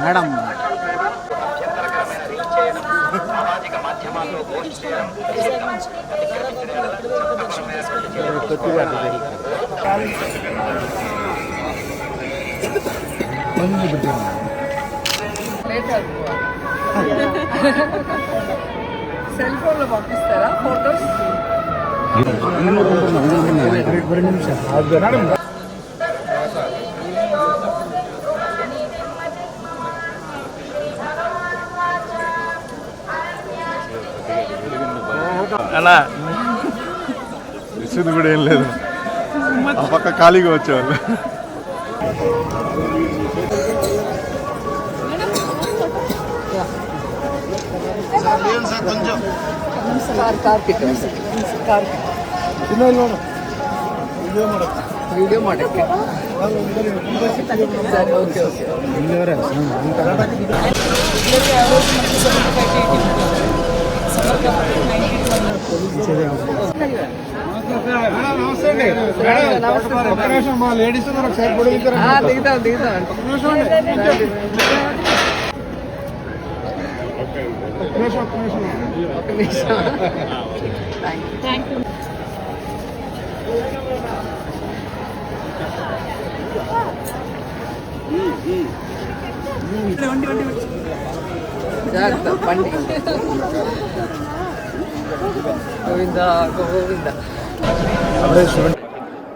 Madam cell phone లో పంపిస్తారా photos? అలా విసుగు కూడా ఏం లేదు, ఆ పక్క ఖాళీగా వచ్చేవాళ్ళు. వీడియో ಮಾಡಕ್ಕೆ లేడీస్ దిగుతాం దిగుతాం. Thank you. జాగ్రత్త పండి. గోవింద గోవింద.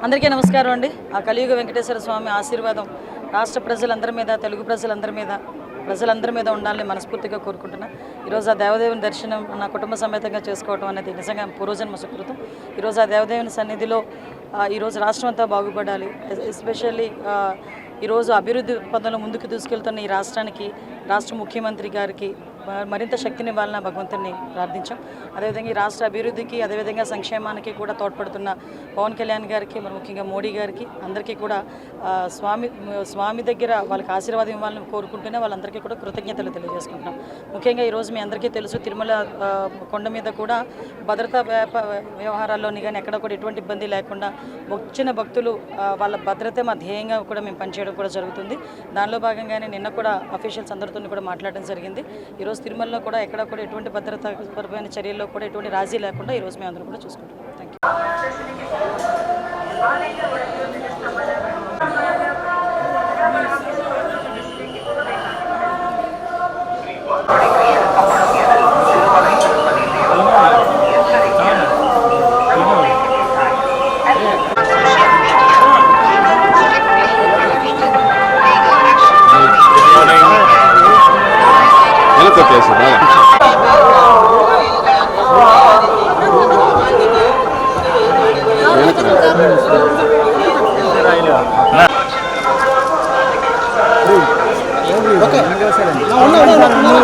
అందరికీ నమస్కారం అండి. ఆ కలియుగ వెంకటేశ్వర స్వామి ఆశీర్వాదం రాష్ట్ర ప్రజలందరి మీద, తెలుగు ప్రజలందరి మీద ఉండాలని మనస్ఫూర్తిగా కోరుకుంటున్నా. ఈరోజు ఆ దేవదేవుని దర్శనం నా కుటుంబ సమేతంగా చేసుకోవడం అనేది నిజంగా పూర్వజన్మ సుకృతం. ఈరోజు ఆ దేవదేవుని సన్నిధిలో ఈరోజు రాష్ట్రం అంతా బాగుపడాలి. ఎస్పెషల్లీ ఈరోజు అభివృద్ధి పదంలో ముందుకు తీసుకెళ్తున్న ఈ రాష్ట్రానికి, రాష్ట్ర ముఖ్యమంత్రి గారికి మరింత శక్తినివ్వాలని భగవంతుని ప్రార్థించాం. అదేవిధంగా ఈ రాష్ట్ర అభివృద్ధికి, అదేవిధంగా సంక్షేమానికి కూడా తోడ్పడుతున్న పవన్ కళ్యాణ్ గారికి, మరి ముఖ్యంగా మోడీ గారికి అందరికీ కూడా స్వామి దగ్గర వాళ్ళకి ఆశీర్వాదం ఇవ్వాలని కోరుకుంటూనే వాళ్ళందరికీ కూడా కృతజ్ఞతలు తెలియజేసుకుంటున్నాం. ముఖ్యంగా ఈరోజు మీ అందరికీ తెలుసు, తిరుమల కొండ మీద కూడా భద్రతా వ్యవహారాల్లోని కానీ ఎక్కడ కూడా ఎటువంటి ఇబ్బంది లేకుండా వచ్చిన భక్తులు వాళ్ళ భద్రత మా ధ్యేయంగా కూడా మేము పనిచేయడం కూడా జరుగుతుంది. దానిలో భాగంగానే నిన్న కూడా అఫీషియల్స్ అందరితో కూడా మాట్లాడడం జరిగింది. ఈరోజు తిరుమలలో కూడా ఎక్కడ కూడా ఎటువంటి భద్రతాపరమైన చర్యల్లో కూడా ఎటువంటి రాజీ లేకుండా ఈరోజు మేము అందరం కూడా చూసుకుంటున్నాం. థ్యాంక్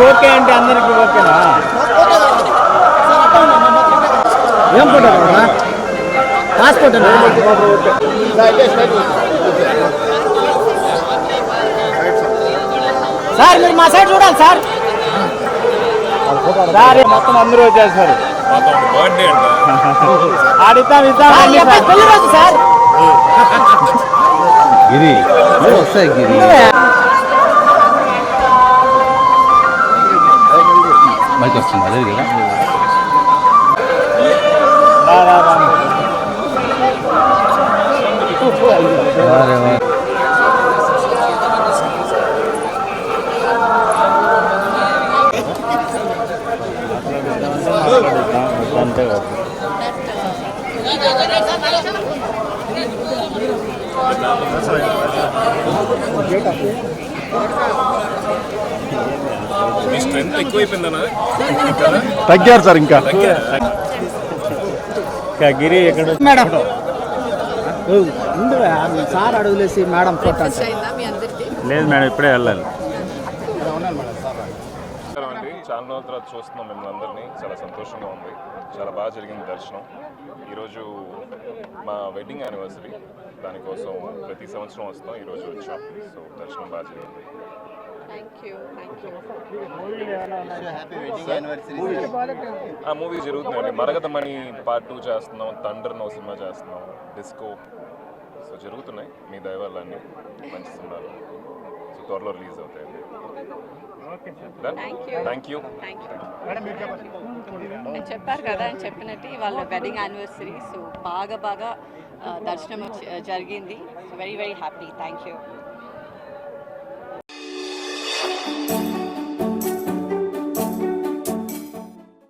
ఓకే అంటే అందరికి ఓకేనా? ఏం ఫోటో పాస్పోర్ట్ సార్, మీరు మా సైడ్ చూడాలి సార్. సార్ మొత్తం అందరూ వచ్చేస్తారు. ఆడిద్దాం పెళ్లి రోజు సార్. గిరి వస్తాయి, గిరి మైక్ వస్తుంది అదే కదా. అంతే కదా. తగ్గారు సార్ ఇంకా. గిరి ఎక్కడ మేడం సార్ అడుగులేసి మేడం ఫోటో లేదు మేడం, ఇప్పుడే వెళ్ళాలి. చాలా రోజుల తర్వాత చూస్తున్నాం మిమ్మల్ని అందరినీ, చాలా సంతోషంగా ఉంది. చాలా బాగా జరిగింది దర్శనం. ఈరోజు మా వెడ్డింగ్ యానివర్సరీ, దానికోసం ప్రతి సంవత్సరం వస్తాం, ఈరోజు వచ్చాం. సో దర్శనం బాగా జరిగింది. ఆ మూవీ జరుగుతుందండి. మరగతమణి పార్ట్ 2 చేస్తున్నాం, థండర్ నో సినిమా చేస్తున్నాం, డిస్కో. సో జరుగుతున్నాయి మీ దయ వల్ల అన్ని మంచి సినిమాలు. సో త్వరలో రిలీజ్ అవుతాయండి. Thank you. నేను చెప్పారు కదా అని చెప్పినట్టు వాళ్ళ వెడ్డింగ్ యానివర్సరీ. సో బాగా దర్శనం జరిగింది. Very happy. Thank you.